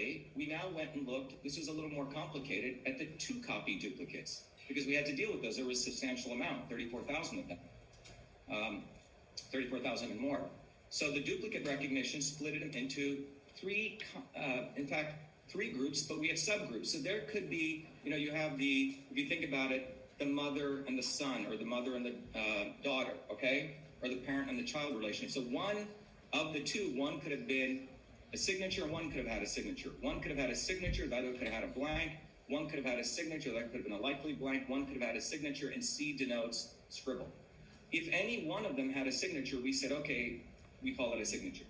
Similarly, we now went and looked, this was a little more complicated, at the 2-copy duplicates, because we had to deal with those. There was a substantial amount, 34,000 of them, 34,000 and more. So the duplicate recognition split it into three groups, but we had subgroups. So there could be, you have if you think about it, the mother and the son, or the mother and the daughter, okay? Or the parent and the child relationship. So one of the two, one could have been a signature, one could have had a signature. One could have had a signature, the other could have had a blank. One could have had a signature, that could have been a likely blank. One could have had a signature, and C denotes scribble. If any one of them had a signature, we said, okay, we call it a signature.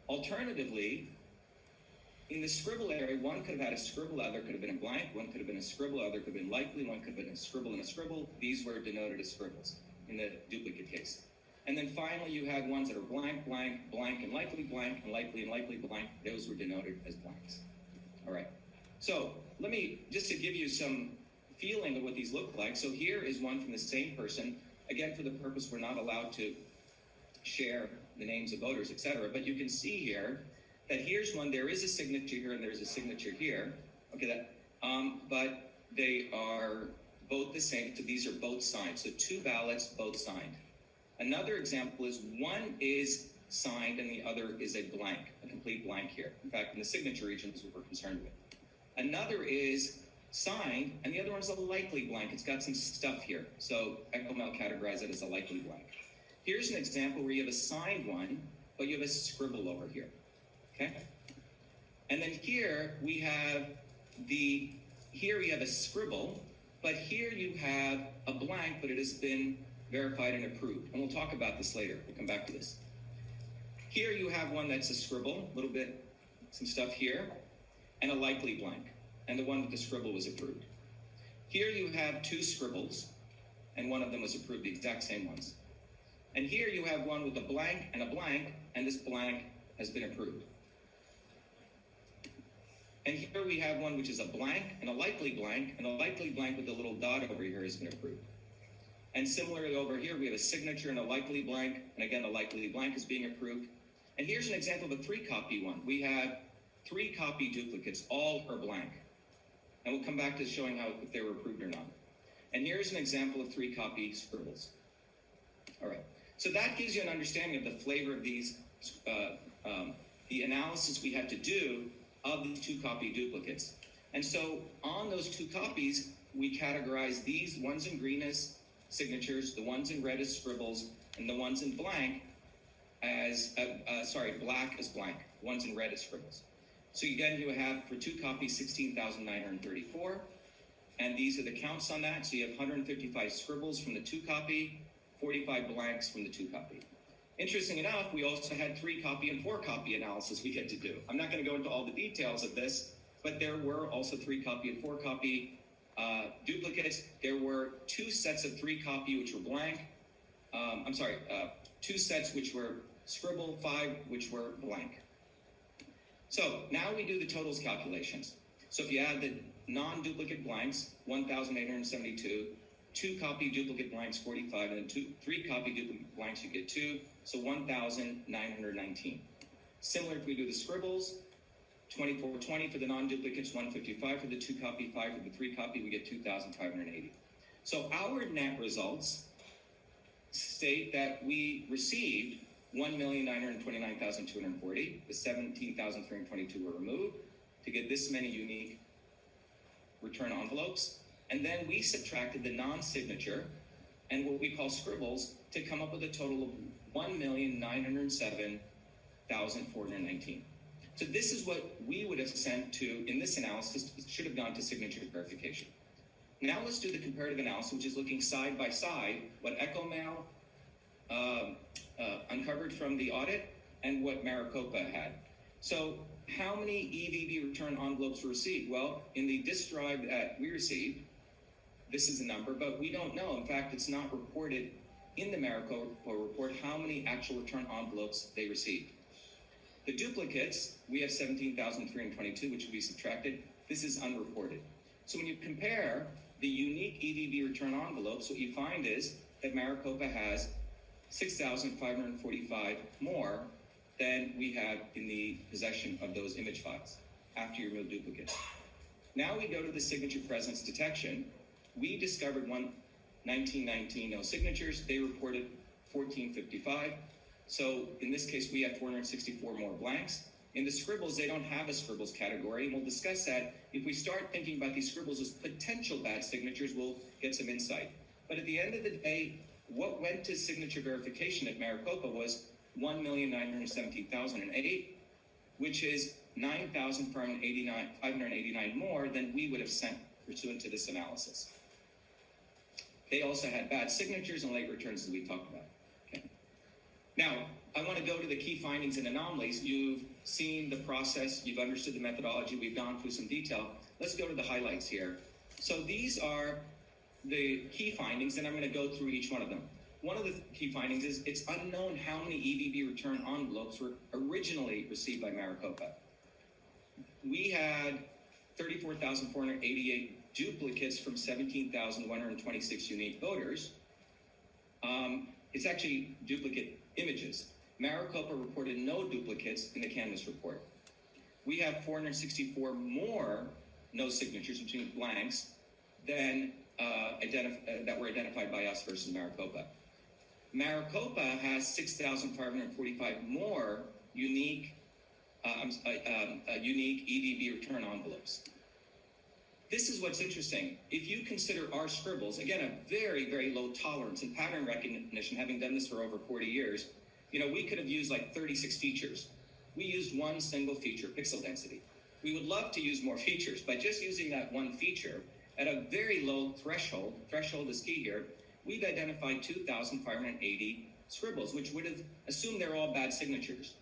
Alternatively, in the scribble area, one could have had a scribble, the other could have been a blank. One could have been a scribble, the other could have been likely. One could have been a scribble and a scribble. These were denoted as scribbles in the duplicate case. And then finally, you had ones that are blank, blank, blank, and likely blank, and likely blank. Those were denoted as blanks. All right. So let me, just to give you some feeling of what these look like. So here is one from the same person. Again, for the purpose, we're not allowed to share the names of voters, etc. But you can see here that here's one. There is a signature here, and there's a signature here. Okay, but they are both the same. So these are both signed. So 2 ballots, both signed. Another example is one is signed and the other is a blank, a complete blank here. In fact, in the signature region is what we're concerned with. Another is signed and the other one's a likely blank. It's got some stuff here. So EchoMail categorized it as a likely blank. Here's an example where you have a signed one, but you have a scribble over here. Okay? And then here we have a scribble, but here you have a blank, but it has been verified and approved. And we'll talk about this later. We'll come back to this. Here you have one that's a scribble, a little bit, some stuff here, and a likely blank. And the one with the scribble was approved. Here you have 2 scribbles, and one of them was approved, the exact same ones. And here you have one with a blank, and this blank has been approved. And here we have one which is a blank and a likely blank with a little dot over here has been approved. And similarly over here, we have a signature and a likely blank, and again, the likely blank is being approved. And here's an example of a 3-copy one. We have 3-copy duplicates, all are blank. And we'll come back to showing how if they were approved or not. And here's an example of 3-copy scribbles. All right, so that gives you an understanding of the flavor of these, the analysis we had to do of these 2-copy duplicates. And so on those 2 copies, we categorize these ones in green as signatures, the ones in red as scribbles, and the ones in blank as, black as blank, ones in red as scribbles. So again, you have for 2 copies, 16,934, and these are the counts on that. So you have 155 scribbles from the 2-copy, 45 blanks from the 2-copy. Interesting enough, we also had 3-copy and 4-copy analysis we had to do. I'm not going to go into all the details of this, but there were also 3-copy and 4-copy duplicates. There were 2 sets of 3-copy which were blank. 2 sets which were scribble, 5 which were blank. So now we do the totals calculations. So if you add the non-duplicate blanks, 1,872, 2-copy duplicate blanks, 45, and then 3-copy duplicate blanks, you get 2, so 1,919. Similar if we do the scribbles, 2420 for the non-duplicates, 155 for the 2-copy, 5 for the 3-copy, we get 2,580. So our net results state that we received 1,929,240. The 17,322 were removed to get this many unique return envelopes. And then we subtracted the non-signature and what we call scribbles to come up with a total of 1,907,419. So this is what we would have sent to, in this analysis, should have gone to signature verification. Now let's do the comparative analysis, which is looking side by side what EchoMail uncovered from the audit and what Maricopa had. So how many EVV return envelopes were received? Well, in the disk drive that we received, this is the number, but we don't know. In fact, it's not reported in the Maricopa report how many actual return envelopes they received. The duplicates, we have 17,322, which will be subtracted. This is unreported. So when you compare the unique EVV return envelopes, what you find is that Maricopa has 6,545 more than we have in the possession of those image files. after you remove duplicates. Now we go to the signature presence detection. We discovered 1919 no signatures. They reported 1455. So in this case, we have 464 more blanks. In the scribbles, they don't have a scribbles category, and we'll discuss that. If we start thinking about these scribbles as potential bad signatures, we'll get some insight. But at the end of the day, what went to signature verification at Maricopa was 1,917,008, which is 9,589 more than we would have sent pursuant to this analysis. They also had bad signatures and late returns, as we talked about. Okay. Now, I want to go to the key findings and anomalies. You've seen the process, you've understood the methodology, we've gone through some detail. Let's go to the highlights here. So these are the key findings, and I'm going to go through each one of them. One of the key findings is it's unknown how many EVB return envelopes were originally received by Maricopa. We had 34,488 duplicates from 17,126 unique voters. It's actually duplicate images. Maricopa reported no duplicates in the canvass report. We have 464 more no signatures between blanks than that were identified by us versus Maricopa. Maricopa has 6,545 more unique EVB return envelopes. This is what's interesting. If you consider our scribbles, again, a very, very low tolerance and pattern recognition, having done this for over 40 years, we could have used like 36 features. We used one single feature, pixel density. We would love to use more features, but just using that one feature at a very low threshold is key here, we've identified 2,580 scribbles, which would have assumed they're all bad signatures.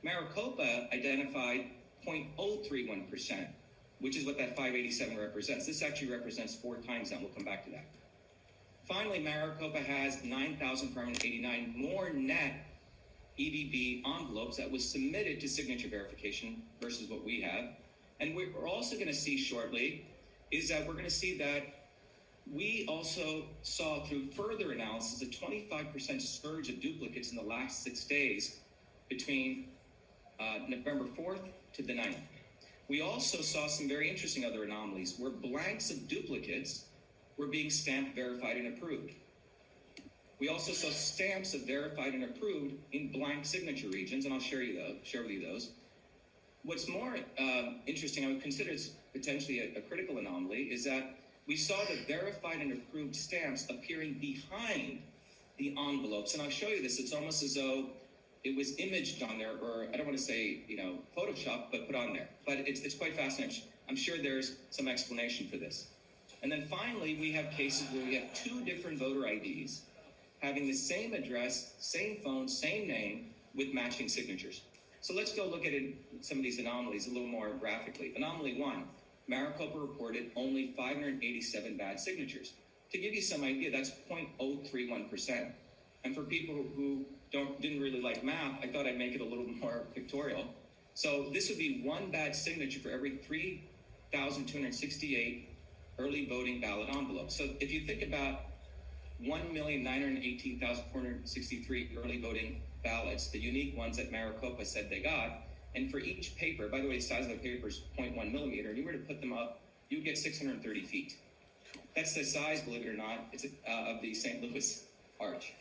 Maricopa identified 0.031%, which is what that 587 represents. This actually represents 4 times that. We'll come back to that. Finally, Maricopa has 9,589 more net EVB envelopes that was submitted to signature verification versus what we have. And we're also going to see shortly is that we're going to see that we also saw through further analysis a 25% surge of duplicates in the last 6 days between November 4th to the 9th. We also saw some very interesting other anomalies where blanks of duplicates were being stamped, verified, and approved. We also saw stamps of verified and approved in blank signature regions, and I'll share with you those. What's more interesting, I would consider it's potentially a critical anomaly, is that we saw the verified and approved stamps appearing behind the envelopes. And I'll show you this. It's almost as though it was imaged on there, or I don't want to say, Photoshop, but put on there. But it's quite fascinating. I'm sure there's some explanation for this. And then finally, we have cases where we have 2 different voter IDs having the same address, same phone, same name with matching signatures. So let's go look at some of these anomalies a little more graphically. Anomaly 1, Maricopa reported only 587 bad signatures. To give you some idea, that's 0.031%. And for people who didn't really like math, I thought I'd make it a little more pictorial. So this would be 1 bad signature for every 3,268 early voting ballot envelopes. So if you think about 1,918,463 early voting ballots, the unique ones that Maricopa said they got, and for each paper, by the way, the size of the paper is 0.1 millimeter, and you were to put them up, you would get 630 feet. That's the size, believe it or not, it's of the St. Louis Arch.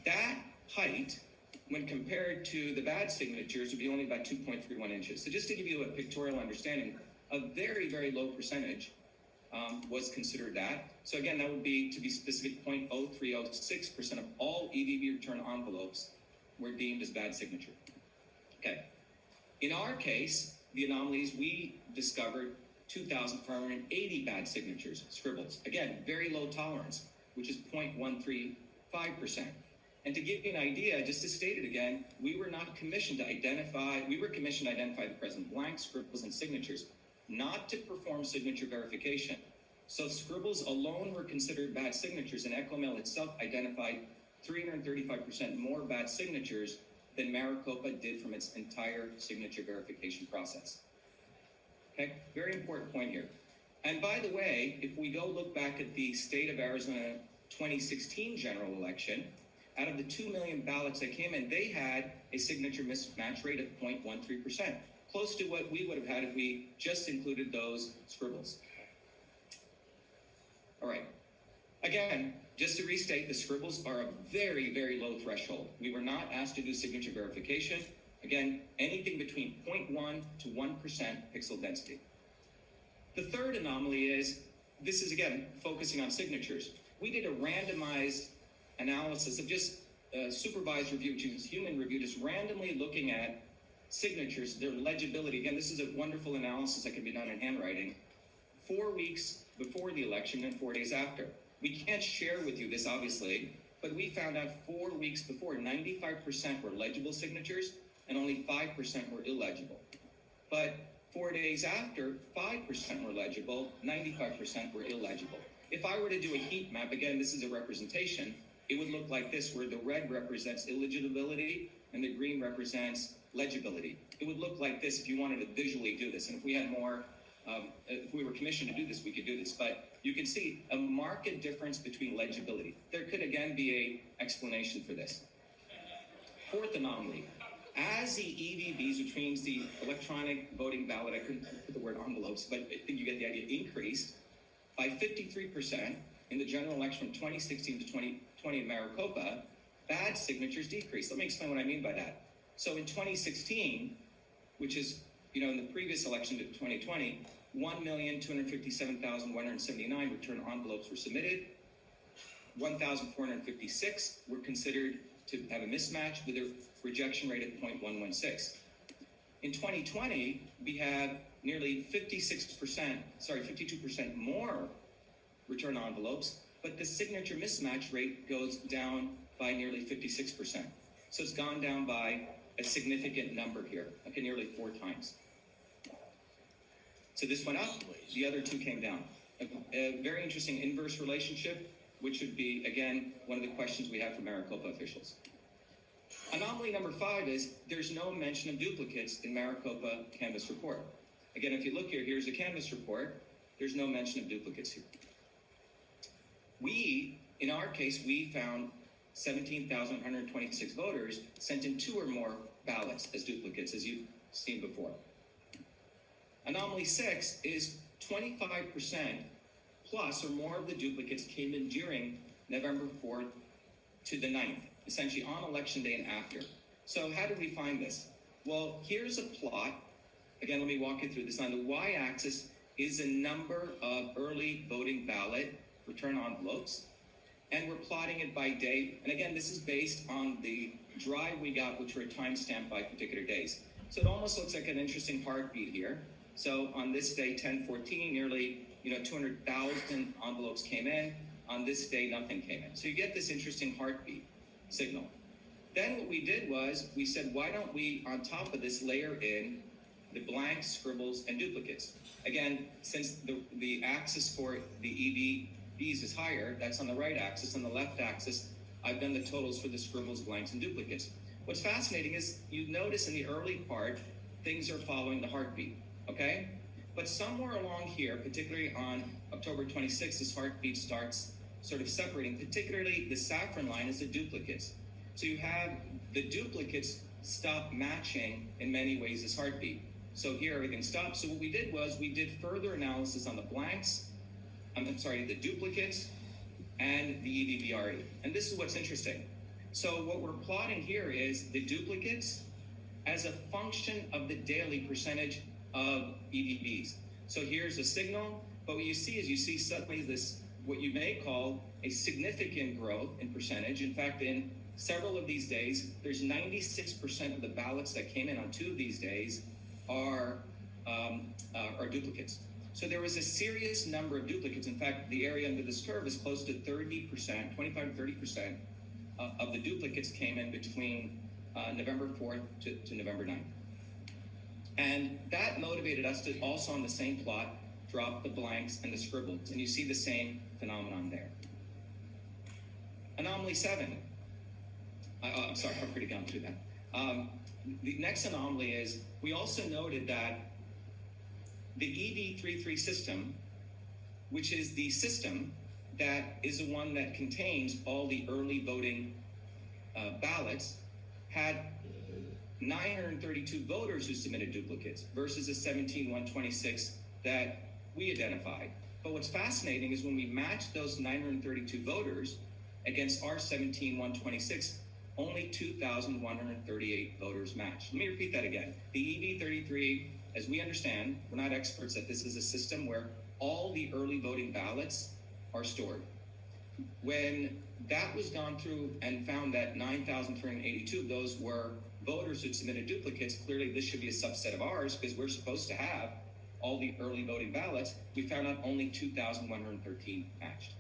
That height, when compared to the bad signatures, would be only about 2.31 inches. So just to give you a pictorial understanding, a very, very low percentage was considered that. So again, that would be, to be specific, 0.0306% of all EVB return envelopes were deemed as bad signature. Okay. In our case, the anomalies, we discovered 2,480 bad signatures, scribbles. Again, very low tolerance, which is 0.135%. And to give you an idea, just to state it again, we were commissioned to identify the present blanks, scribbles, and signatures, not to perform signature verification. So scribbles alone were considered bad signatures, and ECHOMAIL itself identified 335% more bad signatures than Maricopa did from its entire signature verification process. Okay, very important point here. And by the way, if we go look back at the state of Arizona 2016 general election, out of the 2 million ballots that came in, they had a signature mismatch rate of 0.13%. close to what we would have had if we just included those scribbles. All right. Again, just to restate, the scribbles are a very, very low threshold. We were not asked to do signature verification. Again, anything between 0.1 to 1% pixel density. The third anomaly is, this is again, focusing on signatures. We did a randomized analysis of just supervised review, which is human review, just randomly looking at signatures, their legibility. Again, this is a wonderful analysis that can be done in handwriting. 4 weeks before the election and 4 days after. We can't share with you this, obviously, but we found out 4 weeks before, 95% were legible signatures and only 5% were illegible. But 4 days after, 5% were legible, 95% were illegible. If I were to do a heat map, again, this is a representation, it would look like this, where the red represents illegibility and the green represents legibility. It would look like this if you wanted to visually do this. And if we had more, if we were commissioned to do this, we could do this. But you can see a marked difference between legibility. There could again be an explanation for this. Fourth anomaly. As the EVBs, which means the electronic voting ballot, I couldn't put the word envelopes, but I think you get the idea, increased by 53% in the general election from 2016 to 2020 in Maricopa, bad signatures decreased. Let me explain what I mean by that. So in 2016, which is, in the previous election to 2020, 1,257,179 return envelopes were submitted. 1,456 were considered to have a mismatch with a rejection rate of 0.116. In 2020, we have nearly 52% more return envelopes, but the signature mismatch rate goes down by nearly 56%. So it's gone down by a significant number here, okay, nearly 4 times. So this went up, the other two came down. A very interesting inverse relationship, which would be, again, one of the questions we have for Maricopa officials. Anomaly number 5 is there's no mention of duplicates in Maricopa Canvas report. Again, if you look here, here's a Canvas report. There's no mention of duplicates here. In our case, we found 17,126 voters sent in 2 or more ballots as duplicates, as you've seen before. Anomaly 6 is 25% plus or more of the duplicates came in during November 4th to the 9th, essentially on election day and after. So how did we find this? Well, here's a plot. Again, let me walk you through this. On the y-axis is a number of early voting ballot return envelopes, and we're plotting it by day. And again, this is based on the drive we got, which were timestamped by particular days. So it almost looks like an interesting heartbeat here. So on this day, 10/14, nearly 200,000 envelopes came in. On this day, nothing came in. So you get this interesting heartbeat signal. Then what we did was we said, why don't we, on top of this, layer in the blanks, scribbles, and duplicates? Again, since the axis for the EVBs is higher, that's on the right axis. On the left axis, I've done the totals for the scribbles, blanks, and duplicates. What's fascinating is you notice in the early part, things are following the heartbeat, okay? But somewhere along here, particularly on October 26th, this heartbeat starts sort of separating, particularly the saffron line is the duplicates. So you have the duplicates stop matching in many ways this heartbeat. So here everything stops. So what we did was we did further analysis on the blanks, the duplicates, and the EVBRE. And this is what's interesting. So what we're plotting here is the duplicates as a function of the daily percentage of EVBs. So here's the signal, but what you see is suddenly this, what you may call a significant growth in percentage. In fact, in several of these days, there's 96% of the ballots that came in on 2 of these days are duplicates. So there was a serious number of duplicates. In fact, the area under this curve is close to 30%, 25 to 30% of the duplicates came in between November 4th to November 9th. And that motivated us to also on the same plot, drop the blanks and the scribbles. And you see the same phenomenon there. Anomaly 7. I'm sorry, I've already gone through that. The next anomaly is we also noted that the EV33 system, which is the system that is the one that contains all the early voting ballots, had 932 voters who submitted duplicates versus the 17,126 that we identified. But what's fascinating is when we match those 932 voters against our 17,126, only 2,138 voters matched. Let me repeat that again. The EV33, as we understand, we're not experts that this is a system where all the early voting ballots are stored. When that was gone through and found that 9,382 of those were voters who submitted duplicates, clearly this should be a subset of ours because we're supposed to have all the early voting ballots. We found out only 2,113 matched.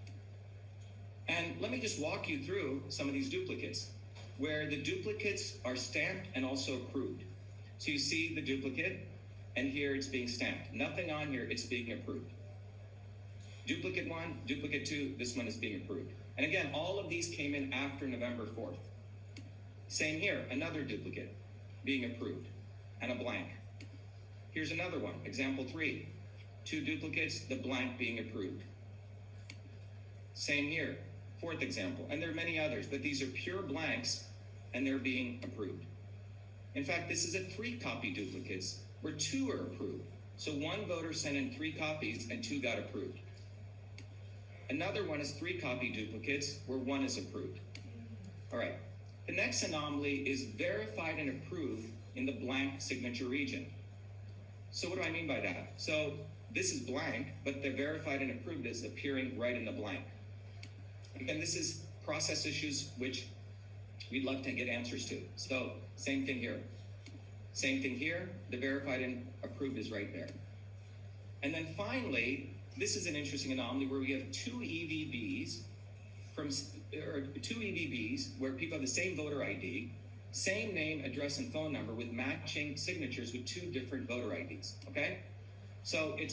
And let me just walk you through some of these duplicates where the duplicates are stamped and also approved. So you see the duplicate, and here it's being stamped. Nothing on here, it's being approved. Duplicate 1, duplicate 2, this one is being approved. And again, all of these came in after November 4th. Same here, another duplicate being approved and a blank. Here's another one, example 3. 2 duplicates, the blank being approved. Same here, 4th example. And there are many others, but these are pure blanks and they're being approved. In fact, this is a 3-copy duplicates where 2 are approved. So 1 voter sent in 3 copies and 2 got approved. Another one is 3-copy duplicates where 1 is approved. All right. The next anomaly is verified and approved in the blank signature region. So what do I mean by that? So this is blank, but the verified and approved is appearing right in the blank. Again, this is process issues which we'd love to get answers to. So same thing here. Same thing here. The verified and approved is right there. And then finally, this is an interesting anomaly where we have 2 EVBs where people have the same voter ID, same name, address, and phone number with matching signatures with 2 different voter IDs, okay? So had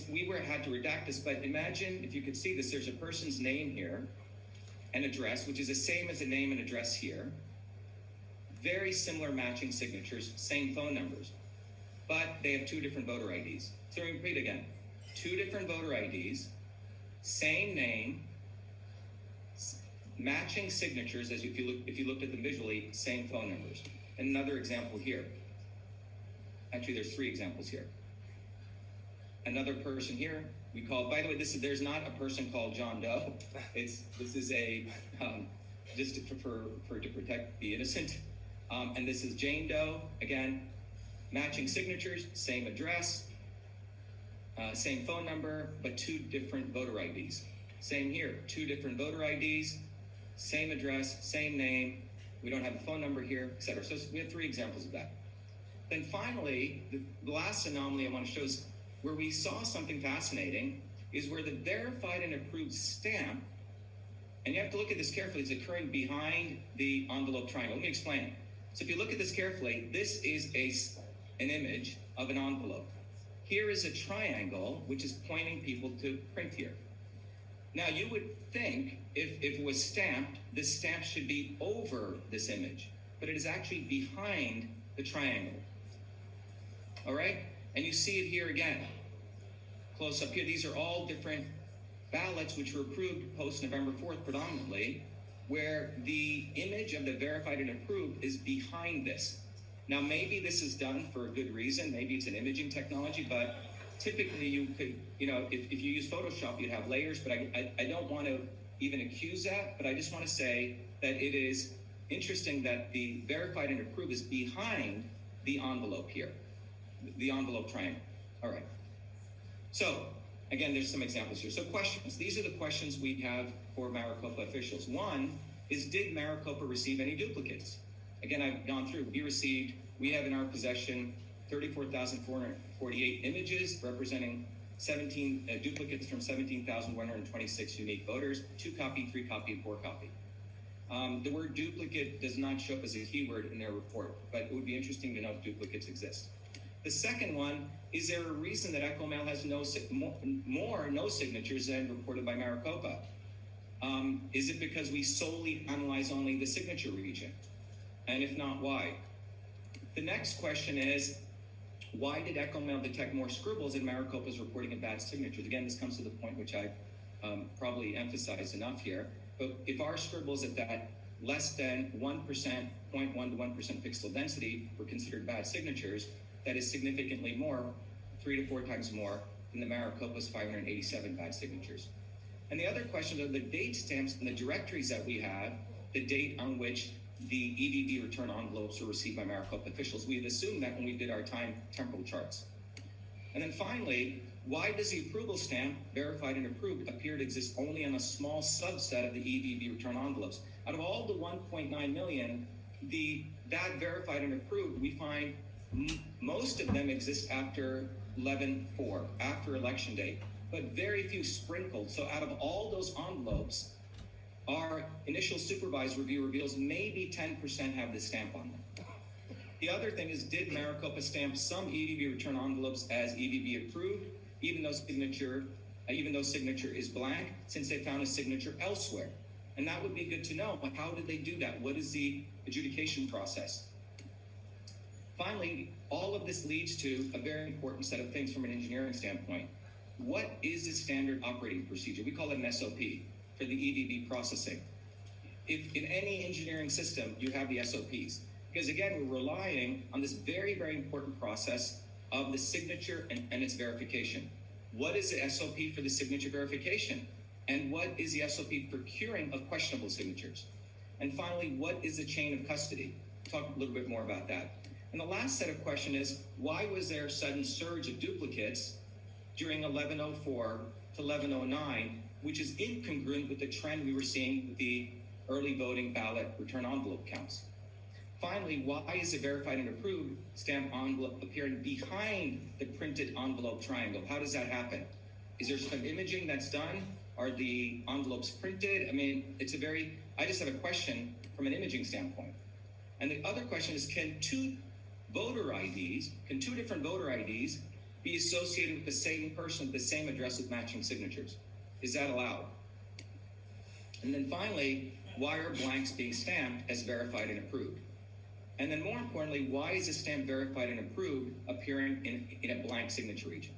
to redact this, but imagine if you could see this, there's a person's name here and address, which is the same as the name and address here. Very similar matching signatures, same phone numbers, but they have 2 different voter IDs. So we repeat again, 2 different voter IDs, same name, matching signatures, as if you looked at them visually, same phone numbers. Another example here. Actually, there's 3 examples here. Another person here. We call, by the way, there's not a person called John Doe. This is a just to protect the innocent. And this is Jane Doe. Again, matching signatures, same address, same phone number, but 2 different voter IDs. Same here, 2 different voter IDs, same address, same name. We don't have a phone number here, etc. So we have 3 examples of that. Then finally, the last anomaly I want to show is where we saw something fascinating is where the verified and approved stamp, and you have to look at this carefully, it's occurring behind the envelope triangle. Let me explain. So if you look at this carefully, this is an image of an envelope. Here is a triangle, which is pointing people to print here. Now, you would think if it was stamped, this stamp should be over this image, but it is actually behind the triangle. All right? And you see it here again. Close up here, these are all different ballots which were approved post-November 4th predominantly, where the image of the verified and approved is behind this. Now, maybe this is done for a good reason. Maybe it's an imaging technology, but typically you could, if you use Photoshop, you'd have layers, but I don't want to even accuse that, but I just want to say that it is interesting that the verified and approved is behind the envelope here, the envelope triangle. All right. So, again, there's some examples here. So questions. These are the questions we have for Maricopa officials. One is, did Maricopa receive any duplicates? Again, I've gone through. We have in our possession 34,448 images representing 17 duplicates from 17,126 unique voters, 2-copy, 3-copy, and 4-copy. The word duplicate does not show up as a keyword in their report, but it would be interesting to know if duplicates exist. The second one, is there a reason that EchoMail has no signatures than reported by Maricopa? Is it because we solely analyze only the signature region? And if not, why? The next question is, why did EchoMail detect more scribbles in Maricopa's reporting of bad signatures? Again, this comes to the point which I probably emphasized enough here. But if our scribbles at that less than 1%, 0.1 to 1% pixel density were considered bad signatures. That is significantly more, 3 to 4 times more than the Maricopa's 587 bad signatures. And the other question are the date stamps in the directories that we have, the date on which the EVB return envelopes were received by Maricopa officials. We've assumed that when we did our time temporal charts. And then finally, why does the approval stamp, verified and approved, appear to exist only on a small subset of the EVB return envelopes? Out of all the 1.9 million, that verified and approved, we find most of them exist after 11/4, after election day, but very few sprinkled. So out of all those envelopes, our initial supervised review reveals maybe 10% have this stamp on them. The other thing is, did Maricopa stamp some EVB return envelopes as EVB approved, even though signature is blank, since they found a signature elsewhere? And that would be good to know. But how did they do that? What is the adjudication process? Finally, all of this leads to a very important set of things from an engineering standpoint. What is the standard operating procedure? We call it an SOP for the EVB processing. If in any engineering system, you have the SOPs, because again, we're relying on this very, very important process of the signature and its verification. What is the SOP for the signature verification? And what is the SOP for curing of questionable signatures? And finally, what is the chain of custody? Talk a little bit more about that. And the last set of questions is, why was there a sudden surge of duplicates during 1104 to 1109, which is incongruent with the trend we were seeing with the early voting ballot return envelope counts? Finally, why is the verified and approved stamp envelope appearing behind the printed envelope triangle? How does that happen? Is there some imaging that's done? Are the envelopes printed? I mean, I just have a question from an imaging standpoint. And the other question is, can two different voter IDs be associated with the same person, the same address with matching signatures? Is that allowed? And then finally, why are blanks being stamped as verified and approved? And then more importantly, why is a stamp verified and approved appearing in a blank signature region?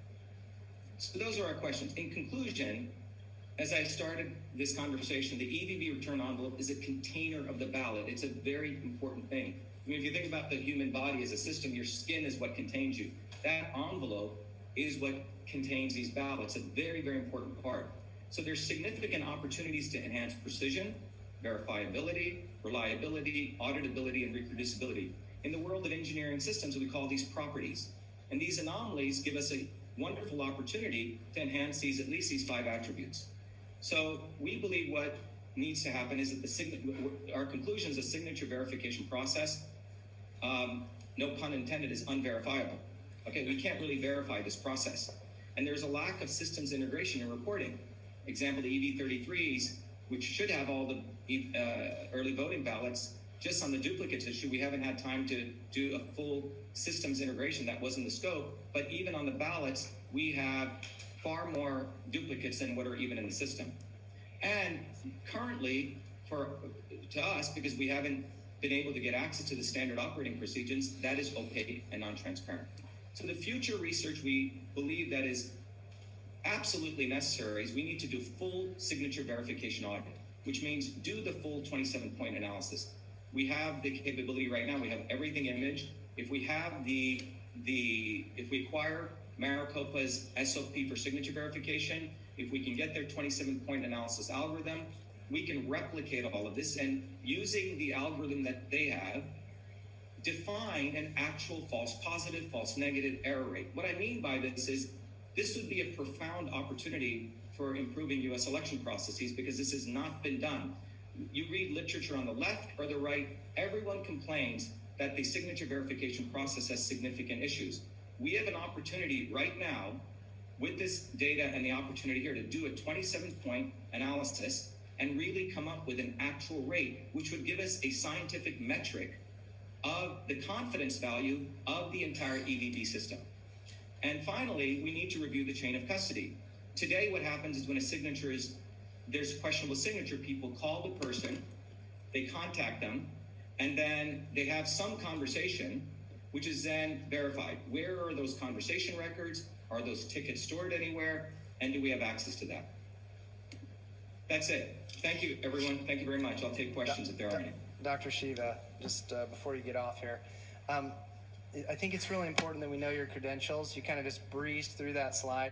So those are our questions. In conclusion, as I started this conversation, the EVB return envelope is a container of the ballot. It's a very important thing. I mean, if you think about the human body as a system, your skin is what contains you. That envelope is what contains these ballots, a very, very important part. So there's significant opportunities to enhance precision, verifiability, reliability, auditability, and reproducibility. In the world of engineering systems, we call these properties. And these anomalies give us a wonderful opportunity to enhance at least these 5 attributes. So we believe what needs to happen is that our conclusion is the signature verification process, no pun intended, is unverifiable. Okay, we can't really verify this process. And there's a lack of systems integration and reporting. Example, the EV33s, which should have all the early voting ballots, just on the duplicates issue, we haven't had time to do a full systems integration. That wasn't the scope. But even on the ballots, we have far more duplicates than what are even in the system. And currently, to us, because we haven't been able to get access to the standard operating procedures, that is opaque and non-transparent. So the future research we believe that is absolutely necessary is we need to do full signature verification audit, which means do the full 27-point analysis. We have the capability right now. We have everything imaged. If we have if we acquire Maricopa's SOP for signature verification, if we can get their 27-point analysis algorithm, we can replicate all of this and using the algorithm that they have, define an actual false positive, false negative error rate. What I mean by this is this would be a profound opportunity for improving U.S. election processes because this has not been done. You read literature on the left or the right, everyone complains that the signature verification process has significant issues. We have an opportunity right now with this data and the opportunity here to do a 27-point analysis and really come up with an actual rate, which would give us a scientific metric of the confidence value of the entire EVB system. And finally, we need to review the chain of custody. Today, what happens is when there's a questionable signature, people call the person, they contact them, and then they have some conversation, which is then verified. Where are those conversation records? Are those tickets stored anywhere? And do we have access to that? That's it. Thank you, everyone. Thank you very much. I'll take questions if there are any. Dr. Shiva, just before you get off here, I think it's really important that we know your credentials. You kind of just breezed through that slide.